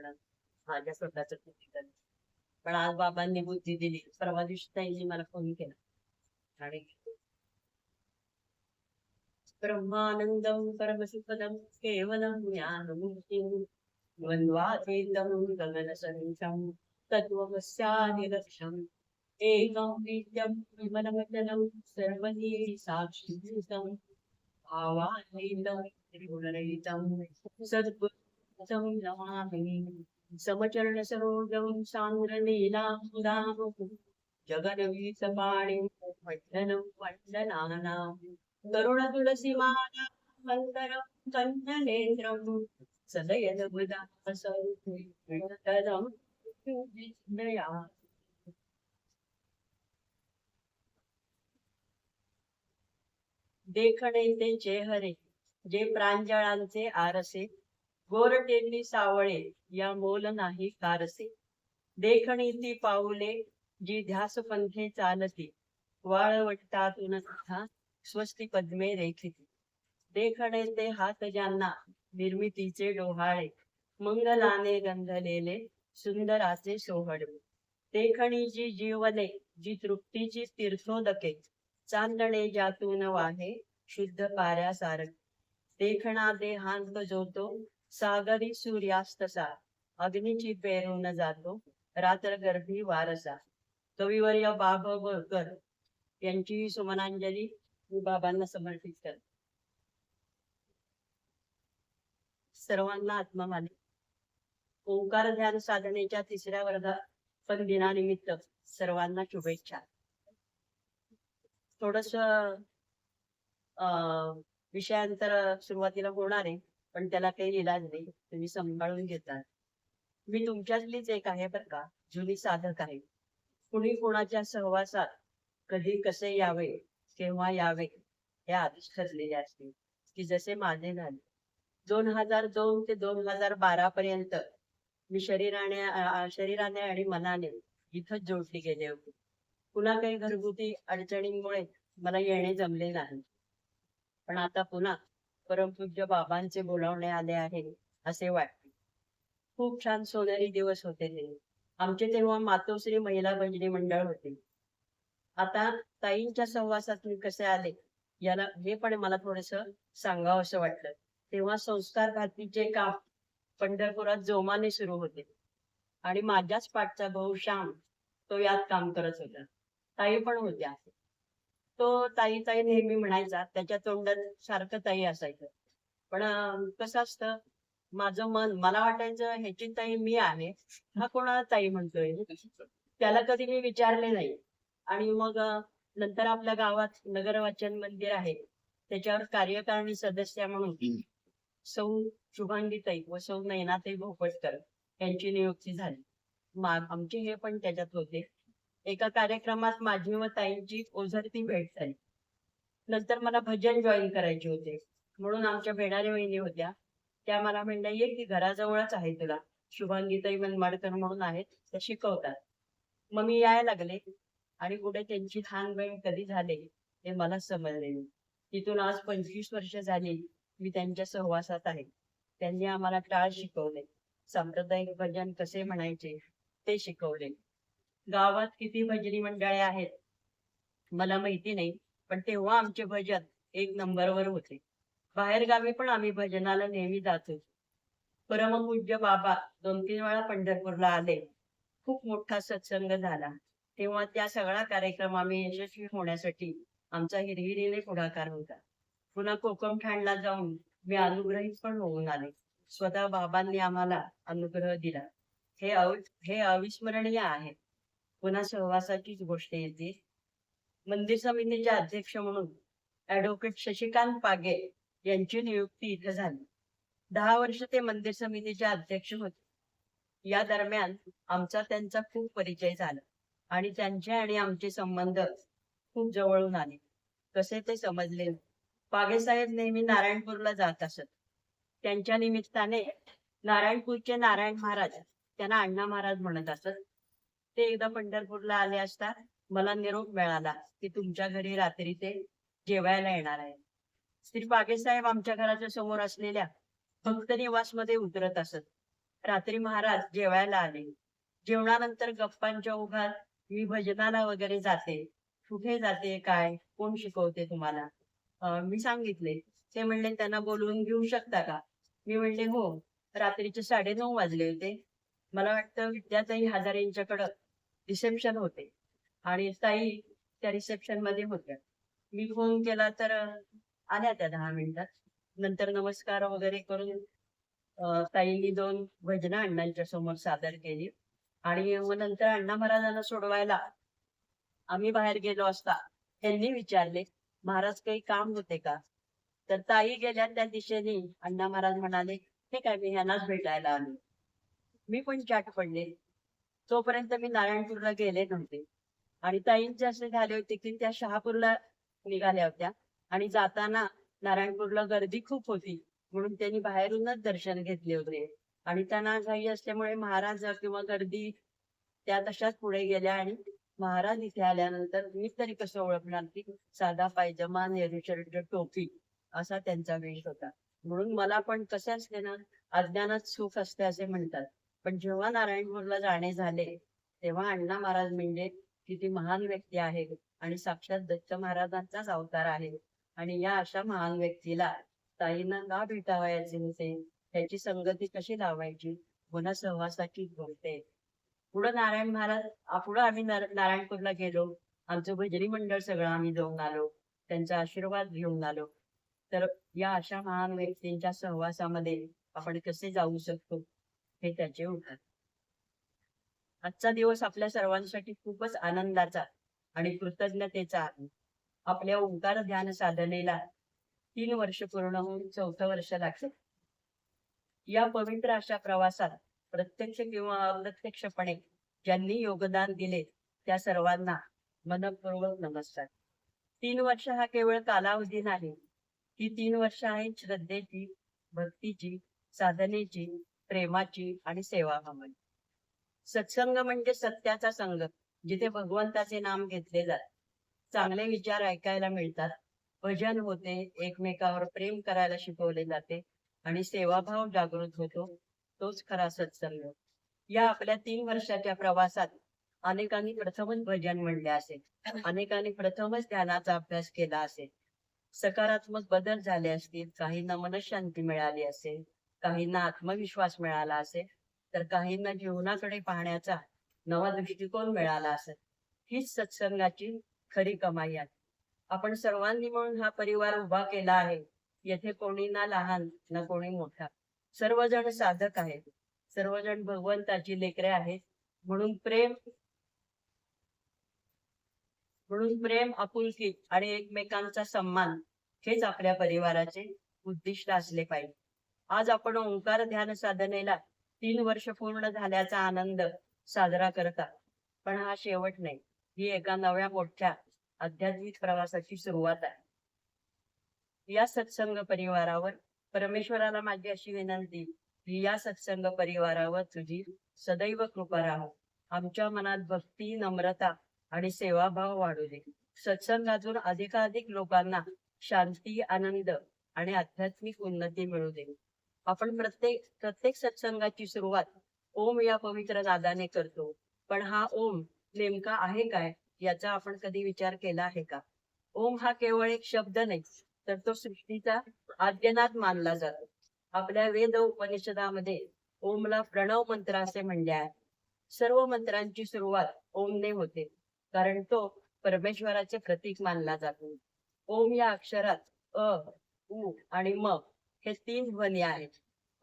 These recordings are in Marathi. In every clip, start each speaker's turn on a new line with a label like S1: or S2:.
S1: कारण माझ्या स्वतःच चिंतन. पण आज बाबांनी बुद्धी दिली. परवा दिवशी ताईंनी मला फोन केला आणि ब्रह्मानंदं परमसुखदं केवलं ज्ञानमूर्तिं द्वन्द्वातीतं गगनसदृशं तत्त्वमस्यादिलक्ष्यम् एकं नित्यं विमलमचलं सर्वधी साक्षिभूतं भावातीतं त्रिगुणरहितं सद्गुरुं नमामि समचरणसरोजं सान्द्रलीलामुदां जगन्वीतपाणिं वन्दनं वन्दनानाम् करुण तुलसी माला मन्तरं कन्यनेत्रं सदयदबुदासं देखणे ते चेहरे जे प्रांजळांचे आरसे गोरटेंनी सावळे या मोल नाही कारसे देखणी ती पाऊले जी ध्यास पंथे चालती वाळवटातून कथा स्वस्ती पद्मे रेखिती देखणे ते हात ज्यांना निर्मितीचे डोहाळे मंगलाने गंधलेले सुंदराचे सोहडे देखणी जी जीवने जी तृप्तीची तीर्थोदके चांदणे ज्यातून वाहे शुद्ध पाऱ्यासारख देखणा देहांत जोतो सागरी सूर्यास्तसा अग्नीची पेरून जातो रात्र गर्भी वारसा कविवर्य बाभवळकर यांची सुमनांजली मी बाबांना समर्पित करते. सर्वांना आत्ममानी ओंकार ध्यान साधनेच्या 3ऱ्या वर्धापन दिनानिमित्त सर्वांना शुभेच्छा. थोडस विषयांतर सुरुवातीला होणार आहे पण त्याला काही इलाज नाही, तुम्ही सांभाळून घेतात. मी तुमच्यातलीच एक आहे बरं का, जुनी साधक आहे. कुणी कोणाच्या सहवासात कधी कसे यावे केव्हा यावे हे आधीच ठरलेले असते की जसे माझे झाले 2002 ते 2012 पर्यंत मी शरीराने आणि मनाने इथंच जोडली गेले होते. पुन्हा काही घरगुती अडचणींमुळे मला येणे जमले नाही. पण आता पुन्हा परमपूज्य बाबांचे बोलावणे आले आहे असे वाटते. खूप छान सोनेरी दिवस होते ते. आमचे तेव्हा मातोश्री महिला भजनी मंडळ होते. आता ताईंच्या सहवासात मी कसे आले याला हे पण मला थोडस सांगावं असं वाटलं. तेव्हा संस्कार घातीचे काम पंढरपुरात जोमाने सुरू होते आणि माझ्याच पाठचा भाऊ श्याम तो यात काम करत होता. ताई पण होत्या. तो ताई ताई नेहमी म्हणायचा, त्याच्या तोंडात सारखं ताई असायचं. पण कसं असतं, माझं मन मला वाटायचं ह्याची ताई मी आहे, हा कोणाला ताई म्हणतोय. त्याला कधी मी विचारले नाही. आणि मग नंतर आपल्या गावात नगर वाचन मंदिर आहे त्याच्यावर कार्यकारिणी सदस्य म्हणून सौ शुभांगीताई व सौ नयनाताई भोपटकर यांची नियुक्ती झाली. आमचे हे पण त्याच्यात होते. एका कार्यक्रमात माझी व ताईंची ओझरती भेट झाली. नंतर मला भजन जॉईन करायचे होते म्हणून आमच्या भेडारी वहिनी होत्या, त्या मला म्हणल्या ये की घराजवळच आहे तुला, शुभांगीताई मनमाडकर म्हणून आहेत, त्या शिकवतात. मग मी यायला लागले आणि पुढे त्यांची लहानबहीण कधी झाले हे मला समजले. तिथून आज 25 वर्ष झाली मी त्यांच्या सहवासात आहे. त्यांनी आम्हाला टाळ शिकवले, सांप्रदायिक भजन कसे म्हणायचे ते शिकवले. गावात किती भजनी मंडळे आहेत मला माहिती नाही, पण तेव्हा आमचे भजन 1 नंबरवर होते. बाहेर गावी पण आम्ही भजनाला नेहमी जात होतो. परमपूज्य बाबा 2-3 वेळा पंढरपूरला आले. खूप मोठा सत्संग झाला. तेव्हा त्या सगळा कार्यक्रम आम्ही यशस्वी होण्यासाठी आमचा हिरहिरीने पुढाकार होता. पुन्हा कोकमठाणला जाऊन मी अनुग्रहित पण होऊन आले. स्वतः बाबांनी आम्हाला अनुग्रह दिला. हे अविस्मरणीय आहे. पुन्हा सहवासाचीच गोष्ट येते. मंदिर समितीचे अध्यक्ष म्हणून ऍडव्होकेट शशिकांत पागे यांची नियुक्ती इथे झाली. 10 वर्ष ते मंदिर समितीचे अध्यक्ष होते. या दरम्यान आमचा त्यांचा खूप परिचय झाला आणि त्यांचे आणि आमचे संबंध खूप जवळून आले. कसे ते समजले. पागे साहेब नेहमी नारायणपूरला जात असत. त्यांच्या निमित्ताने नारायणपूरचे नारायण महाराज त्यांना अण्णा महाराज म्हणत असत. ते एकदा पंढरपूरला आले असता मला निरोप मिळाला की तुमच्या घरी रात्री ते जेवायला येणार आहे. श्री पागे साहेब आमच्या घराच्या समोर असलेल्या भक्त निवास मध्ये उतरत असत. रात्री महाराज जेवायला आले. जेवणानंतर गप्पांच्या ओघात मी भजनाला वगैरे जाते. कुठे जाते, काय, कोण शिकवते तुम्हाला? मी सांगितले. ते म्हणले, त्यांना बोलवून घेऊ शकता का? मी म्हणले, हो. रात्रीचे 9:30 वाजले होते. मला वाटतं विद्याताई हजारे यांच्याकडं रिसेप्शन होते आणि ताई त्या रिसेप्शन मध्ये होत्या. मी फोन केला तर आल्या त्या 10 मिनिटात. नंतर नमस्कार वगैरे करून ताईंनी 2 भजनं अण्णांच्या समोर सादर केली आणि मग नंतर अण्णा महाराजांना सोडवायला आम्ही बाहेर गेलो असता त्यांनी विचारले, महाराज काही काम होते का? तर ताई गेल्या त्या दिशेने. अण्णा महाराज म्हणाले, हे काय, मी ह्यांनाच भेटायला आलो. मी पण चाट पडले. तोपर्यंत मी नारायणपूरला गेले नव्हते आणि ताईंचे असे झाले होते की त्या शहापूरला निघाल्या होत्या आणि जाताना नारायणपूरला गर्दी खूप होती म्हणून त्यांनी बाहेरूनच दर्शन घेतले होते आणि त्यांना घाई असल्यामुळे महाराज किंवा गर्दी त्या तशाच पुढे गेल्या आणि महाराज इथे आल्यानंतर मी तरी कसं ओळखणार की साधा पायजमा नेहरू शर्ट टोपी असा त्यांचा वेश होता. म्हणून मला पण कसं असते ना, अज्ञानात सुख असते असे म्हणतात. पण जेव्हा नारायणपूरला जाणे झाले तेव्हा अण्णा महाराज म्हणजे किती महान व्यक्ती आहे आणि साक्षात दत्त महाराजांचाच अवतार आहे आणि या अशा महान व्यक्तीला ताईंना का भेटावयाचे होते, त्याची संगती कशी लावायची, पुन्हा सहवासाची बोलते. पुढे नारायण महाराज पुढे आम्ही नारायणपूरला गेलो. आमचं भजनी मंडळ सगळं आम्ही जाऊन आलो, त्यांचा आशीर्वाद घेऊन आलो. तर या अशा महान व्यक्तींच्या सहवासामध्ये आपण कसे जाऊ शकतो हे त्याचे उदाहरण. आजचा दिवस आपल्या सर्वांसाठी खूपच आनंदाचा आणि कृतज्ञतेचा आहे. आपल्या ओंकार ध्यान साधनेला 3 वर्ष पूर्ण होऊन 4थं वर्ष लागले. या पवित्र अशा प्रवासात प्रत्यक्ष किंवा अप्रत्यक्षपणे ज्यांनी योगदान दिले त्या सर्वांना मनपूर्वक नमस्कार. 3 वर्ष हा केवळ कालावधी नाही. ही 3 वर्ष आहेत श्रद्धेची, भक्तीची, साधनेची, प्रेमाची आणि सेवाभावाची. सत्संग म्हणजे सत्याचा संग, जिथे भगवंताचे नाम घेतले जाते, चांगले विचार ऐकायला मिळतात, भजन होते, एकमेकावर प्रेम करायला शिकवले जाते आणि सेवाभाव जागृत होतो. तोच खरा सत्संग. या आपल्या 3 वर्षाच्या प्रवासात अनेकांनी प्रथमच भजन म्हणले असेल, अनेकांनी प्रथमच ध्यानाचा अभ्यास केला असेल, सकारात्मक बदल झाले असतील, काहींना मनशांती मिळाली असेल, काहींना आत्मविश्वास मिळाला असेल, तर काहींना जीवनाकडे पाहण्याचा नवा दृष्टिकोन मिळाला असेल. हीच सत्संगाची खरी कमाई आहे. आपण सर्वांनी म्हणून हा परिवार उभा केला आहे. येथे कोणी ना लहान ना कोणी मोठा, सर्वजण साधक आहेत, सर्वजण भगवंताची लेकरे आहेत. म्हणून प्रेम, आपुलकी आणि एकमेकांचा सन्मान हेच आपल्या परिवाराचे उद्दिष्ट असले पाहिजे. आज आपण ओंकार ध्यान साधनेला 3 वर्ष पूर्ण झाल्याचा आनंद साजरा करता, पण हा शेवट नाही. ही एका नव्या मोठ्या आध्यात्मिक प्रवासाची सुरुवात आहे. या सत्संग परिवारावर परमेश्वराला माझी अशी विनंती की या सत्संग परिवारावर तुझी सदैव कृपा राहो. आमच्या मनात भक्ती, नम्रता आणि सेवाभाव वाढू दे. सत्संग अजून अधिकाधिक लोकांना शांती, आनंद आणि आध्यात्मिक उन्नती मिळू दे. आपण प्रत्येक सत्संगाची सुरुवात ओम या पवित्र नादाने करतो, पण हा ओम नेमका आहे काय याचा आपण कधी विचार केला आहे का? ओम हा केवळ एक शब्द नाही, तर तो सृष्टीचा आद्यनाद मानला जातो. आपल्या वेद उपनिषदामध्ये ओमला प्रणव मंत्र असे म्हणले आहे. सर्व मंत्रांची सुरुवात ओमने होते, कारण तो परमेश्वराचे प्रतीक मानला जातो. ओम या अक्षरात अ, उ आणि म हे 3 ध्वनी आहेत.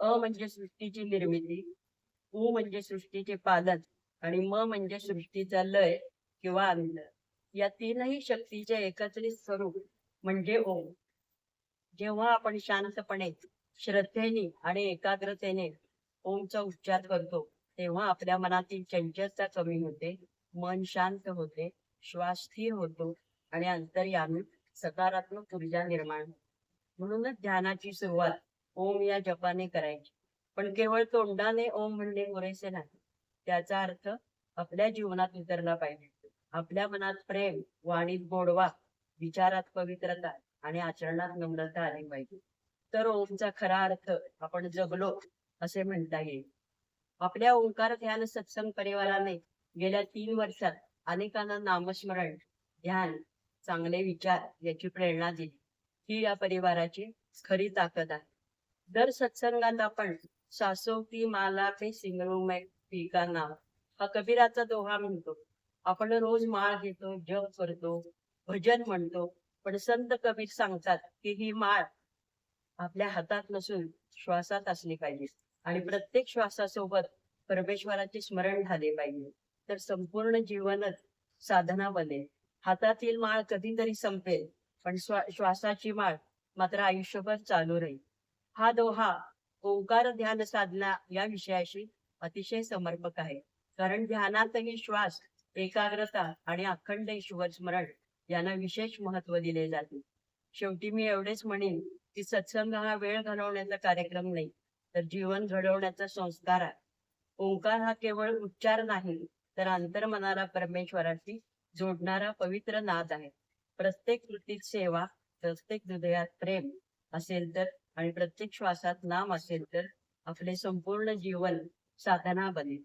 S1: अ म्हणजे सृष्टीची निर्मिती, उ म्हणजे सृष्टीचे पालन आणि म म्हणजे सृष्टीचा लय किंवा अंत. या 3ही शक्तीचे एकत्रित स्वरूप म्हणजे ओम. जेव्हा आपण शांतपणे, श्रद्धेने आणि एकाग्रतेने ओमचा उच्चार करतो, तेव्हा आपल्या मनातील चंचलता कमी होते, मन शांत होते, श्वास स्थिर होतो आणि अंतर्यामी सकारात्मक ऊर्जा निर्माण होते. म्हणूनच ध्यानाची सुरुवात ओम या जपाने करायची. पण केवळ तोंडाने ओम म्हणणे पुरेसे नाही. त्याचा अर्थ आपल्या जीवनात उतरला पाहिजे. आपल्या मनात प्रेम, वाणीत गोडवा, विचारात पवित्रता आणि आचरणात नम्रता आली पाहिजे. तर ओमचा खरा अर्थ आपण जगलो असे म्हणता येईल. आपल्या ओंकार ध्यान सत्संग परिवाराने गेल्या 3 वर्षात अनेकांना नामस्मरण, ध्यान, चांगले विचार याची प्रेरणा दिली. ही या परिवाराची खरी ताकद आहे. दर सत्संगात आपण सासो की माला पे सिंगरू मैं पी का नाम हा कबीराचा दोहा म्हणतो. आपण रोज माळ घेतो, जप करतो, भजन म्हणतो, पण संत कबीर सांगतात की ही माळ आपल्या हातात नसून श्वासात असली पाहिजे आणि प्रत्येक श्वासासोबत परमेश्वराचे स्मरण झाले पाहिजे, तर संपूर्ण जीवनच साधना बनेल. हातातील माळ कधीतरी संपेल, पण श्वासाची माळ मात्र आयुष्यभर चालू राहील. हा दोहा ओंकार ध्यान साधना या विषयाशी अतिशय समर्पक आहे. कारण ध्यानातही श्वास, एकाग्रता आणि अखंड ईश्वर स्मरण यांना विशेष महत्व दिले जाते. शेवटी मी एवढेच म्हणेन की सत्संग हा वेळ घालवण्याचा कार्यक्रम नाही, तर जीवन घडवण्याचा संस्कार आहे. ओंकार हा केवळ उच्चार नाही, तर अंतर्मनाला परमेश्वराशी जोडणारा पवित्र नाद आहे. प्रत्येक कृतीत सेवा, प्रत्येक हृदयात प्रेम असेल तर आणि प्रत्येक श्वासात नाम असेल तर आपले संपूर्ण जीवन साधना बनेल.